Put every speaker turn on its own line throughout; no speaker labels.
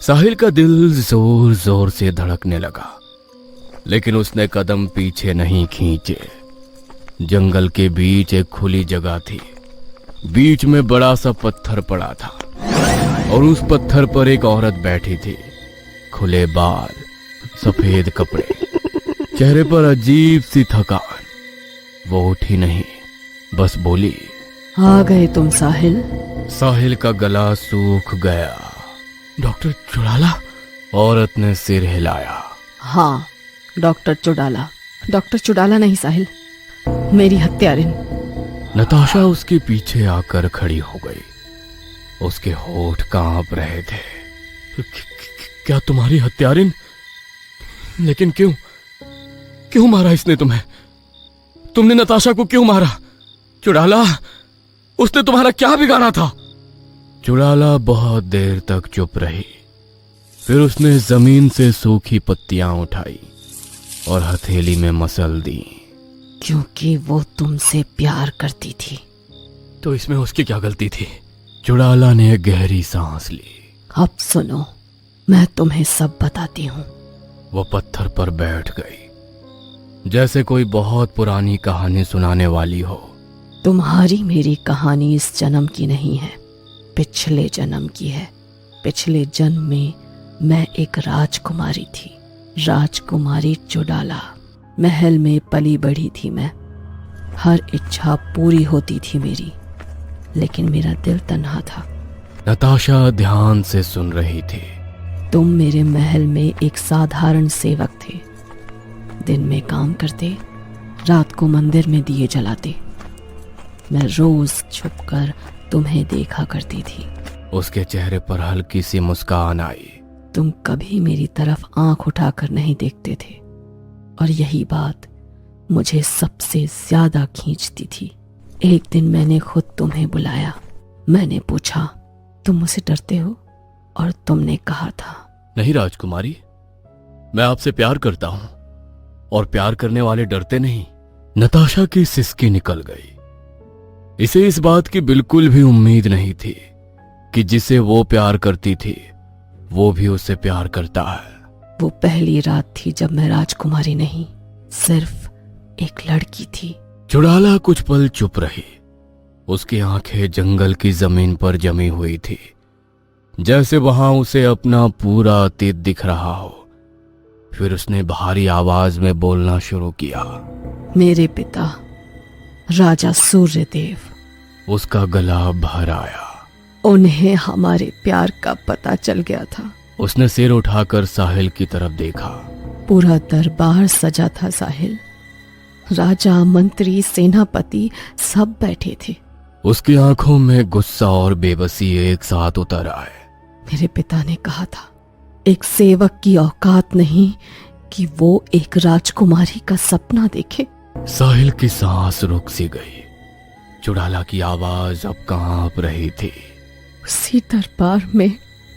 साहिल का दिल जोर जोर से धड़कने लगा, लेकिन उसने कदम पीछे नहीं खींचे। जंगल के बीच एक खुली जगह थी। बीच में बड़ा सा पत्थर पड़ा था और उस पत्थर पर एक औरत बैठी थी। खुले बाल, सफेद कपड़े, चेहरे पर अजीब सी थकान। वो उठी नहीं, बस बोली,
आ गए तुम साहिल?
साहिल का गला सूख गया। डॉक्टर चुड़ाला? औरत ने सिर हिलाया।
हाँ, डॉक्टर चुड़ाला। डॉक्टर चुड़ाला नहीं साहिल, मेरी हत्यारिन।
नताशा उसके पीछे आकर खड़ी हो गई। उसके होठ कांप रहे थे। क्या तुम्हारी हत्यारिन? लेकिन क्यों? क्यों मारा इसने तुम्हें? तुमने नताशा को क्यों मारा? चुड़ाला, उसने तुम्हारा क्या बिगाड़ा था? चुड़ाला बहुत देर तक चुप रही। फिर उसने जमीन से सूखी पत्तियां उठाई और हथेली में मसल दी।
क्योंकि वो तुमसे प्यार करती थी।
तो इसमें उसकी क्या गलती थी? चुड़ाला ने गहरी सांस ली।
अब सुनो, मैं तुम्हें सब बताती हूँ।
वो पत्थर पर बैठ गई, जैसे कोई बहुत पुरानी कहानी सुनाने वाली हो।
तुम्हारी मेरी कहानी इस जन्म की नहीं है, पिछले जन्म की है। पिछले जन्म में मैं एक राजकुमारी थी, राजकुमारी चुड़ाला। महल में पली बढ़ी थी मैं। हर इच्छा पूरी होती थी मेरी, लेकिन मेरा दिल तन्हा था।
नताशा ध्यान से सुन रही थी।
तुम मेरे महल में एक साधारण सेवक थे। दिन में काम करते, रात को मंदिर में दिए जलाते। मैं रोज छुपकर तुम्हें देखा करती थी।
उसके चेहरे पर हल्की सी मुस्कान आई।
तुम कभी मेरी तरफ आंख उठाकर नहीं देखते थे, और यही बात मुझे सबसे ज्यादा खींचती थी। एक दिन मैंने खुद तुम्हें बुलाया। मैंने पूछा, तुम मुझसे डरते हो? और तुमने कहा था,
नहीं राजकुमारी, मैं आपसे प्यार करता हूं और प्यार करने वाले डरते नहीं। नताशा की सिसकी निकल गई। इसे इस बात की बिल्कुल भी उम्मीद नहीं थी कि जिसे वो प्यार करती थी वो भी उससे प्यार करता है।
वो पहली रात थी जब मैं राजकुमारी नहीं, सिर्फ एक लड़की थी।
चुड़ाला कुछ पल चुप रही। उसकी आंखें जंगल की जमीन पर जमी हुई थी, जैसे वहां उसे अपना पूरा अतीत दिख रहा हो। फिर उसने भारी आवाज में बोलना शुरू किया।
मेरे पिता राजा सूर्यदेव।
उसका गला भर आया।
उन्हें हमारे प्यार का पता चल गया था।
उसने सिर उठाकर साहिल की तरफ देखा।
पूरा दरबार सजा था साहिल। राजा, मंत्री, सेनापति सब बैठे थे।
उसकी आंखों में गुस्सा और बेबसी एक साथ उतर आए।
मेरे पिता ने कहा था, एक सेवक की औकात नहीं कि वो एक राजकुमारी का सपना देखे।
साहिल की सांस रुक सी गई। चुड़ाला की आवाज अब कांप रही थी।
उसी दरबार में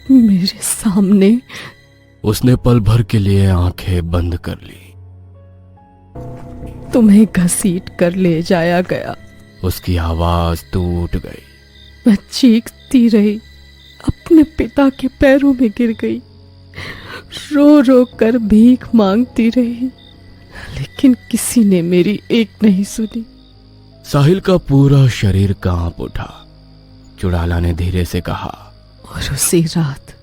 मेरे सामने।
उसने पल भर के लिए आंखें बंद कर ली।
तुम्हें घसीट कर ले जाया गया।
उसकी आवाज टूट गई।
मैं चीखती रही, अपने पिता के पैरों में गिर गई, रो रो कर भीख मांगती रही, लेकिन किसी ने मेरी एक नहीं सुनी।
साहिल का पूरा शरीर कांप उठा। चुड़ाला ने धीरे से कहा,
और उसी रात